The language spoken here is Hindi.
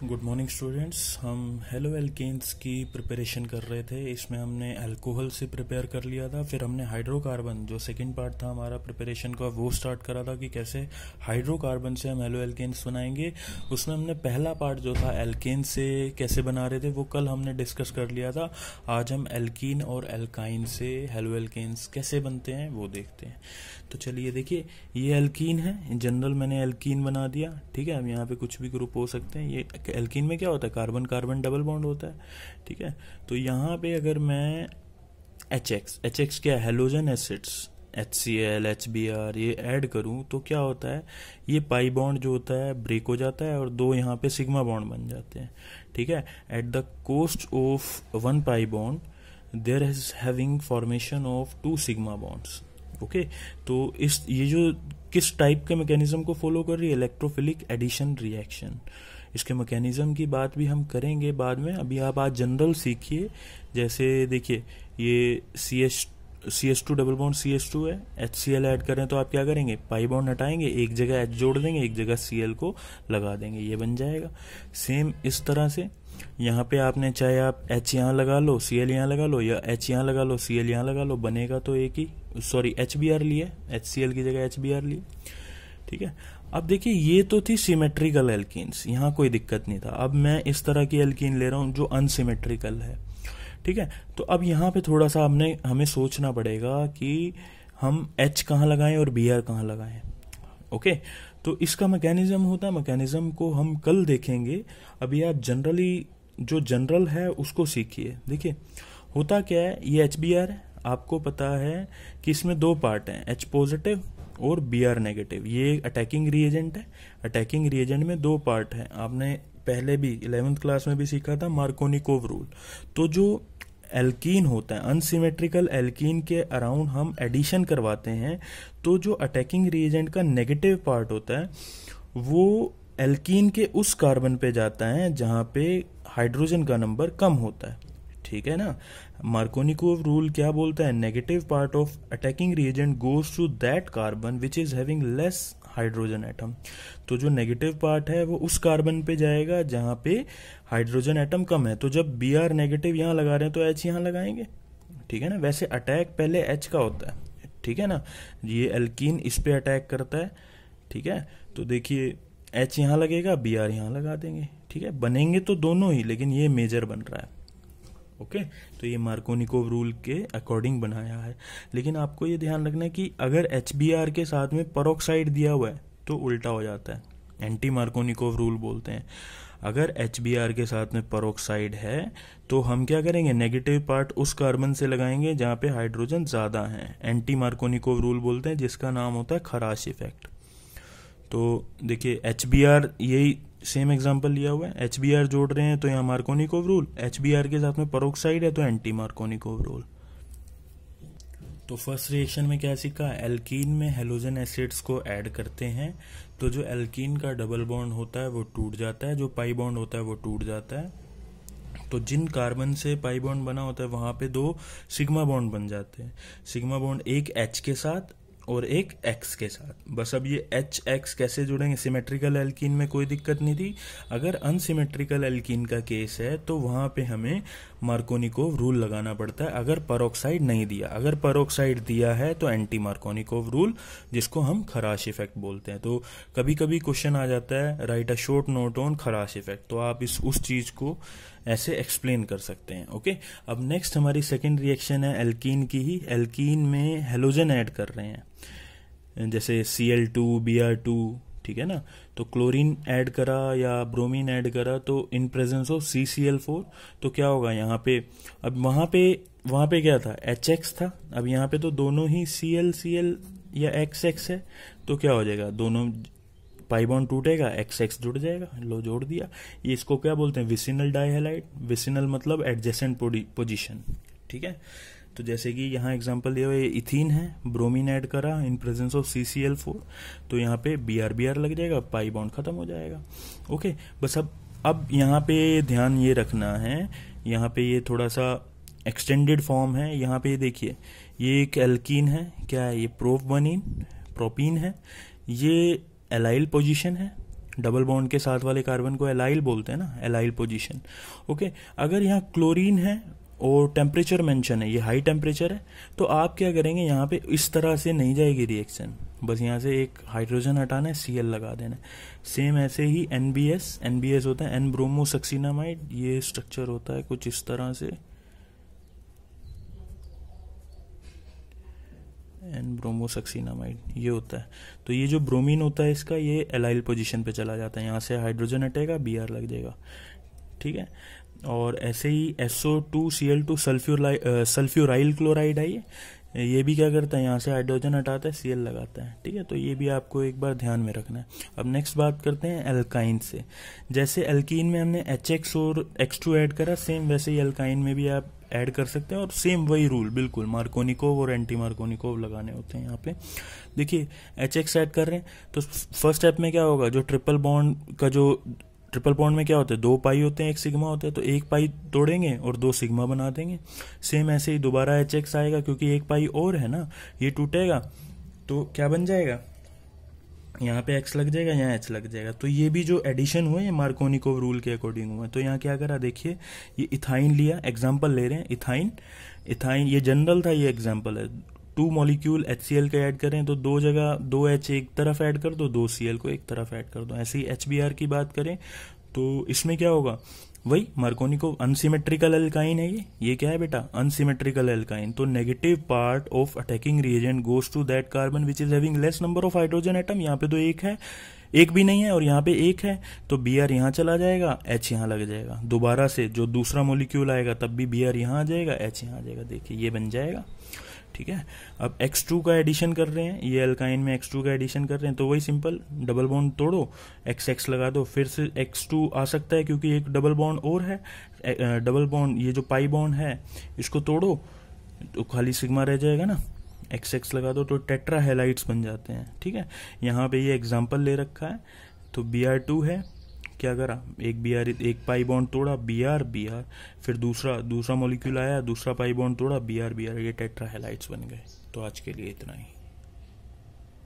Good morning students. हम हेलो एल्केन्स की प्रिपरेशन कर रहे थे। इसमें हमने अल्कोहल से प्रिपेयर कर लिया था, फिर हमने हाइड्रोकार्बन जो सेकंड पार्ट था हमारा प्रिपरेशन का वो स्टार्ट करा था कि कैसे हाइड्रोकार्बन से हम हेलो एल्केन्स बनाएंगे। उसमें हमने पहला पार्ट जो था एल्केन से कैसे बना रहे थे वो कल हमने डिस्कस कर लिया था। आज हम एल्कीन और एल्काइन से हेलो एल्केन्स कैसे बनते हैं वो देखते हैं। तो चलिए देखिए, ये एल्कीन है, जनरल मैंने एल्कीन बना दिया। ठीक है, अब यहाँ पे कुछ भी ग्रुप हो सकते हैं। ये एल्कीन में क्या होता है, कार्बन कार्बन डबल बॉन्ड होता है। ठीक है, तो यहाँ पे अगर मैं एच एक्स क्या है, हेलोजन एसिड्स HCl HBr ये ऐड करूँ तो क्या होता है, ये पाई बॉन्ड जो होता है ब्रेक हो जाता है और दो यहाँ पे सिग्मा बॉन्ड बन जाते हैं। ठीक है, at the cost of one pi bond there is having formation of two sigma bonds. Okay, तो ये जो किस टाइप के मैकेनिज्म को फॉलो कर रही है, इलेक्ट्रोफिलिक एडिशन रिएक्शन। इसके मैकेनिज्म की बात भी हम करेंगे बाद में। अभी आप आज जनरल सीखिए। जैसे देखिए, ये CH2 डबल बॉन्ड CH2 है, HCl ऐड करें तो आप क्या करेंगे, पाई बॉन्ड हटाएंगे, एक जगह H जोड़ देंगे, एक जगह Cl को लगा देंगे, ये बन जाएगा। सेम इस तरह से यहाँ पे आपने चाहे आप H यहाँ लगा लो, Cl यहाँ लगा लो, या H यहाँ लगा लो, Cl यहाँ लगा लो, बनेगा तो एक ही, सॉरी HBr लिए, HCl की जगह HBr लिए। ठीक है, अब देखिए ये तो थी सिमेट्रिकल एल्कीन्स, यहाँ कोई दिक्कत नहीं था। अब मैं इस तरह की एल्कीन ले रहा हूँ जो अनसिमेट्रिकल है। ठीक है, तो अब यहाँ पे थोड़ा सा हमें सोचना पड़ेगा कि हम H कहाँ लगाएं और Br कहाँ लगाएं। ओके, तो इसका मैकेनिज्म होता है, मैकेनिज्म को हम कल देखेंगे। अभी आप जनरली जो जनरल है उसको सीखिए। देखिए होता क्या है, ये HBr है, आपको पता है कि इसमें दो पार्ट हैं, H पॉजिटिव और Br नेगेटिव। ये अटैकिंग रिएजेंट है। अटैकिंग रिएजेंट में दो पार्ट है, आपने पहले भी 11th क्लास में भी सीखा था, मार्कोनिकोव रूल। तो जो एल्कीन होता है, अनसिमेट्रिकल एल्कीन के अराउंड हम एडिशन करवाते हैं, तो जो अटैकिंग रिएजेंट का नेगेटिव पार्ट होता है वो एल्कीन के उस कार्बन पे जाता है जहां पे हाइड्रोजन का नंबर कम होता है। ठीक है ना, मार्कोनिकोव रूल क्या बोलता है, negative part of attacking reagent goes to that carbon which is having less hydrogen atom. तो जो नेगेटिव पार्ट है वो उस कार्बन पे जाएगा जहां पे हाइड्रोजन एटम कम है। तो जब Br नेगेटिव यहाँ लगा रहे हैं तो H यहाँ लगाएंगे। ठीक है ना, वैसे अटैक पहले H का होता है। ठीक है ना, ये एल्कीन इस पे अटैक करता है। ठीक है, तो देखिए H यहाँ लगेगा, Br यहाँ लगा देंगे। ठीक है, बनेंगे तो दोनों ही, लेकिन ये मेजर बन रहा है। ओके, तो ये मार्कोनिकोव रूल के अकॉर्डिंग बनाया है। लेकिन आपको ये ध्यान रखना है कि अगर HBr के साथ में पेरोक्साइड दिया हुआ है तो उल्टा हो जाता है, एंटी मार्कोनिकोव रूल बोलते हैं। अगर HBr के साथ में पेरोक्साइड है तो हम क्या करेंगे, नेगेटिव पार्ट उस कार्बन से लगाएंगे जहां पे हाइड्रोजन ज्यादा है, एंटी मार्कोनिकोव रूल बोलते हैं, जिसका नाम होता है खराश इफेक्ट। तो देखिए HBr, यही सेम एग्जांपल लिया हुआ है, HBr जोड़ रहे हैं तो यहाँ मार्कोनिकोव रूल, HBr के साथ में पेरोक्साइड है तो एंटी मार्कोनिकोव रूल। तो फर्स्ट रिएक्शन में क्या सीखा, एल्कीन में हेलोजन एसिड्स को ऐड करते हैं तो जो एल्कीन का डबल बॉन्ड होता है वो टूट जाता है, जो पाई बॉन्ड होता है वो टूट जाता है। तो जिन कार्बन से पाई बॉन्ड बना होता है वहां पे दो सिग्मा बॉन्ड बन जाते हैं। सिग्मा बॉन्ड एक H के साथ और एक X के साथ। बस अब ये HX कैसे जुड़ेंगे, सिमेट्रिकल एल्कीन में कोई दिक्कत नहीं थी। अगर अनसिमेट्रिकल एल्कीन का केस है तो वहां पे हमें मार्कोनिकोव रूल लगाना पड़ता है, अगर पेरोक्साइड नहीं दिया। अगर पेरोक्साइड दिया है तो एंटी मार्कोनिकोव रूल, जिसको हम खराश इफेक्ट बोलते हैं। तो कभी कभी क्वेश्चन आ जाता है, right a short note on खराश इफेक्ट, तो आप उस चीज को ऐसे एक्सप्लेन कर सकते हैं। ओके, अब नेक्स्ट हमारी सेकेंड रिएक्शन है एल्कीन की ही। एल्कीन में हेलोजन ऐड कर रहे हैं, जैसे Cl2 Br2। ठीक है ना, तो क्लोरीन ऐड करा या ब्रोमीन ऐड करा तो इन प्रेजेंस ऑफ CCl4 तो क्या होगा यहाँ पे, अब वहां पे क्या था, HX था, अब यहाँ पे तो दोनों ही Cl या XX है, तो क्या हो जाएगा, दोनों पाई बॉन्ड टूटेगा, XX जुड़ जाएगा, लो जोड़ दिया। ये इसको क्या बोलते हैं, विसिनल डाइहैलाइड। विसिनल मतलब एडजेसेंट पोजीशन। ठीक है, तो जैसे कि यहाँ एग्जांपल दिया हुआ है, इथीन है, ब्रोमीन ऐड करा इन प्रेजेंस ऑफ CCl4 तो यहाँ पे Br लग जाएगा, पाई बॉन्ड खत्म हो जाएगा। ओके, बस अब यहाँ पे ध्यान ये रखना है, यहाँ पे ये थोड़ा सा एक्सटेंडेड फॉर्म है। यहाँ पे देखिए, ये एक एल्कीन है, क्या है ये, प्रोपीन है, ये एलाइल पोजीशन है डबल बॉन्ड के साथ वाले कार्बन को एलाइल बोलते हैं ना, एलाइल पोजीशन। ओके, अगर यहाँ क्लोरीन है और टेम्परेचर मेंशन है, ये हाई टेम्परेचर है, तो आप क्या करेंगे, यहाँ पे इस तरह से नहीं जाएगी रिएक्शन, बस यहाँ से एक हाइड्रोजन हटाना है, Cl लगा देना है। सेम ऐसे ही NBS होता है, एन ब्रोमोसक्सिनामाइड, ये स्ट्रक्चर होता है कुछ इस तरह से, एन ब्रोमोसक्सिनामाइड ये होता है। तो ये जो ब्रोमीन होता है इसका, ये एलाइल पोजीशन पे चला जाता है, यहाँ से हाइड्रोजन हटेगा, Br लग जाएगा, ठीक है। और ऐसे ही SO2Cl2 सल्फ्यूराइल क्लोराइड है, ये भी क्या करता है, यहाँ से हाइड्रोजन हटाता है, Cl लगाता है, ठीक है। तो ये भी आपको एक बार ध्यान में रखना है। अब नेक्स्ट बात करते हैं एल्काइन से। जैसे एल्कीन में हमने HX और X2 ऐड करा, सेम वैसे ही एल्काइन में भी आप ऐड कर सकते हैं, और सेम वही रूल बिल्कुल मार्कोनिकोव और एंटी मार्कोनिकोव लगाने होते हैं। यहाँ पे देखिए HX ऐड कर रहे हैं, तो फर्स्ट स्टेप में क्या होगा, जो ट्रिपल बॉन्ड का जो ट्रिपल बॉन्ड में क्या होता है, 2 पाई होते हैं, 1 सिग्मा होता है, तो 1 पाई तोड़ेंगे और 2 सिग्मा बना देंगे। सेम ऐसे ही दोबारा HX आएगा, क्योंकि 1 पाई और है ना, ये टूटेगा तो क्या बन जाएगा, यहाँ पे X लग जाएगा, यहाँ H लग जाएगा। तो ये भी जो एडिशन हुए, ये मार्कोनिकोव रूल के अकॉर्डिंग हुए। तो यहाँ क्या करा, देखिए ये इथाइन लिया, एग्जाम्पल ले रहे हैं, इथाइन ये जनरल था, ये एग्जाम्पल है। 2 मॉलिक्यूल HCl के ऐड करें तो 2 जगह 2 H एक तरफ ऐड कर दो, 2 Cl को एक तरफ ऐड कर दो। ऐसे ही HBr की बात करें तो इसमें क्या होगा, वही मार्कोनिकोव अनसिमेट्रिकल एल्काइन है ये क्या है बेटा, अनसिमेट्रिकल एल्काइन। तो negative part of attacking reagent goes to that carbon which is having less number of hydrogen atom. यहाँ पे तो एक है, एक भी नहीं है, और यहाँ पे एक है, तो Br यहाँ चला जाएगा, H यहाँ लग जाएगा। दोबारा से जो दूसरा मॉलिक्यूल आएगा तब भी Br यहाँ आ जाएगा, H यहाँ आ जाएगा। देखिए ये बन जाएगा, ठीक है। अब X2 का एडिशन कर रहे हैं, ये एल्काइन में X2 का एडिशन कर रहे हैं, तो वही सिंपल डबल बॉन्ड तोड़ो, XX लगा दो, फिर से X2 आ सकता है क्योंकि एक डबल बॉन्ड और है, डबल बॉन्ड ये जो पाई बॉन्ड है इसको तोड़ो तो खाली सिग्मा रह जाएगा ना, XX लगा दो तो टेट्रा हैलाइड्स बन जाते हैं, ठीक है। यहाँ पे ये एग्जाम्पल ले रखा है, तो Br2 है, क्या करा, एक पाई बॉन्ड तोड़ा, Br, फिर दूसरा मॉलिक्यूल आया, दूसरा पाई बॉन्ड तोड़ा, Br, ये टेट्रा हैलाइड्स बन गए। तो आज के लिए इतना ही।